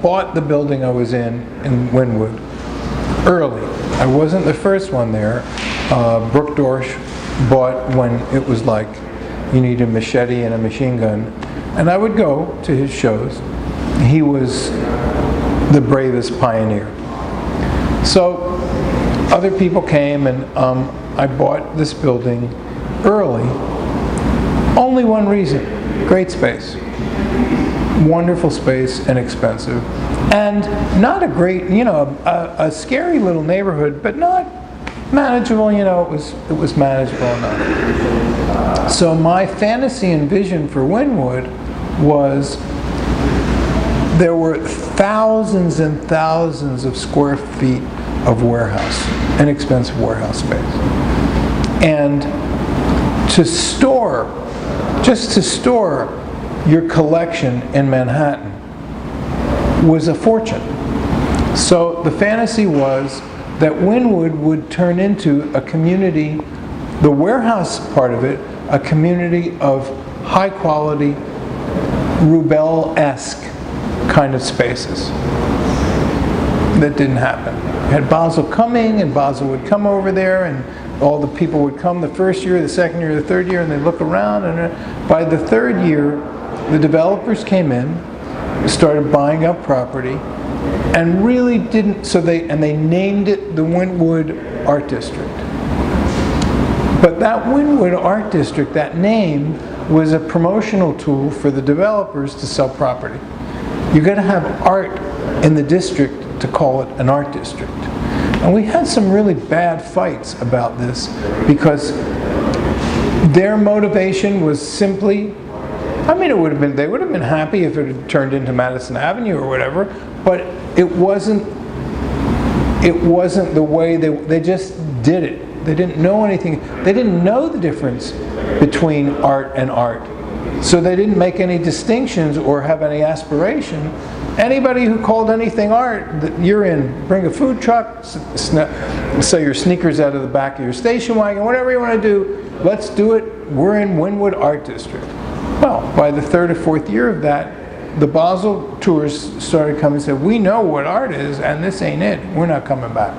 bought the building I was in Wynwood early. I wasn't the first one there. Brooke Dorsch bought when it was like you need a machete and a machine gun, and I would go to his shows. He was the bravest pioneer. So other people came, and I bought this building early. Only one reason: great space. Wonderful space, inexpensive, and not a great, a scary little neighborhood, but not manageable. It was manageable enough. So my fantasy and vision for Wynwood was there were thousands and thousands of square feet of warehouse, inexpensive warehouse space, and just to store your collection in Manhattan was a fortune. So the fantasy was that Wynwood would turn into a community, the warehouse part of it, a community of high quality, Rubel-esque kind of spaces. That didn't happen. You had Basel coming, and Basel would come over there, and all the people would come the first year, the second year, the third year, and they'd look around, and by the third year, the developers came in, started buying up property, and really didn't, they named it the Wynwood Art District. But that Wynwood Art District, that name, was a promotional tool for the developers to sell property. You got to have art in the district to call it an art district. And we had some really bad fights about this because their motivation was simply, they would have been happy if it had turned into Madison Avenue or whatever, but it wasn't the way they just did it. They didn't know anything. They didn't know the difference between art and art. So they didn't make any distinctions or have any aspiration. Anybody who called anything art, you're in. Bring a food truck, sell your sneakers out of the back of your station wagon, whatever you want to do, let's do it. We're in Wynwood Art District. Well, by the third or fourth year of that, the Basel tourists started coming and said, we know what art is, and this ain't it. We're not coming back.